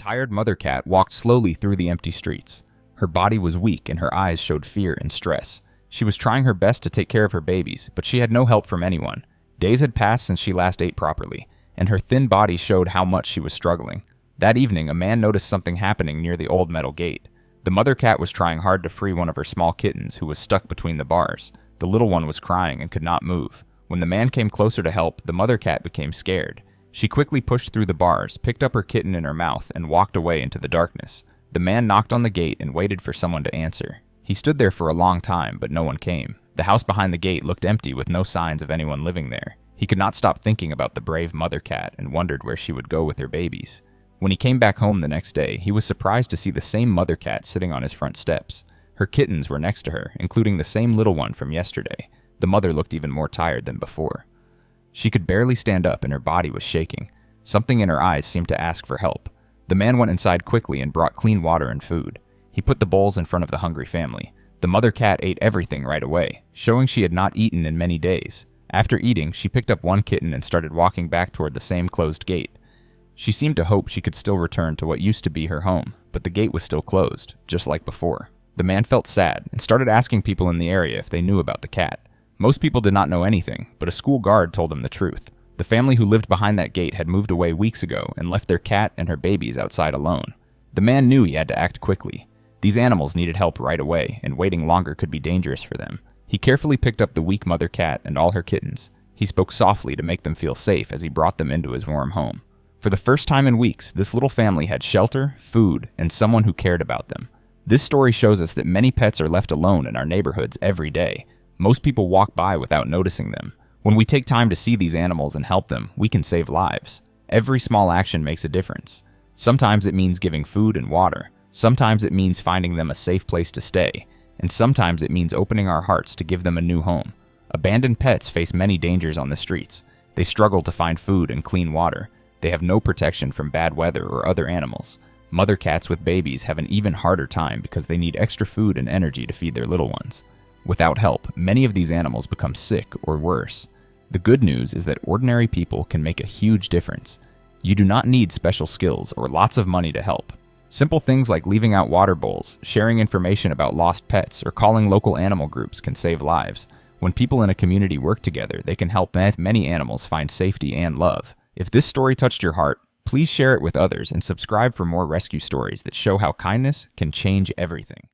tired mother cat walked slowly through the empty streets. Her body was weak and her eyes showed fear and stress. She was trying her best to take care of her babies, but she had no help from anyone. Days had passed since she last ate properly, and her thin body showed how much she was struggling. That evening, a man noticed something happening near the old metal gate. The mother cat was trying hard to free one of her small kittens who was stuck between the bars. The little one was crying and could not move. When the man came closer to help, the mother cat became scared. She quickly pushed through the bars, picked up her kitten in her mouth, and walked away into the darkness. The man knocked on the gate and waited for someone to answer. He stood there for a long time, but no one came. The house behind the gate looked empty with no signs of anyone living there. He could not stop thinking about the brave mother cat and wondered where she would go with her babies. When he came back home the next day, he was surprised to see the same mother cat sitting on his front steps. Her kittens were next to her, including the same little one from yesterday. The mother looked even more tired than before. She could barely stand up and her body was shaking. Something in her eyes seemed to ask for help. The man went inside quickly and brought clean water and food. He put the bowls in front of the hungry family. The mother cat ate everything right away, showing she had not eaten in many days. After eating, she picked up one kitten and started walking back toward the same closed gate. She seemed to hope she could still return to what used to be her home, but the gate was still closed, just like before. The man felt sad and started asking people in the area if they knew about the cat. Most people did not know anything, but a school guard told him the truth. The family who lived behind that gate had moved away weeks ago and left their cat and her babies outside alone. The man knew he had to act quickly. These animals needed help right away, and waiting longer could be dangerous for them. He carefully picked up the weak mother cat and all her kittens. He spoke softly to make them feel safe as he brought them into his warm home. For the first time in weeks, this little family had shelter, food, and someone who cared about them. This story shows us that many pets are left alone in our neighborhoods every day. Most people walk by without noticing them. When we take time to see these animals and help them, we can save lives. Every small action makes a difference. Sometimes it means giving food and water. Sometimes it means finding them a safe place to stay. And sometimes it means opening our hearts to give them a new home. Abandoned pets face many dangers on the streets. They struggle to find food and clean water. They have no protection from bad weather or other animals. Mother cats with babies have an even harder time because they need extra food and energy to feed their little ones. Without help, many of these animals become sick or worse. The good news is that ordinary people can make a huge difference. You do not need special skills or lots of money to help. Simple things like leaving out water bowls, sharing information about lost pets, or calling local animal groups can save lives. When people in a community work together, they can help many animals find safety and love. If this story touched your heart, please share it with others and subscribe for more rescue stories that show how kindness can change everything.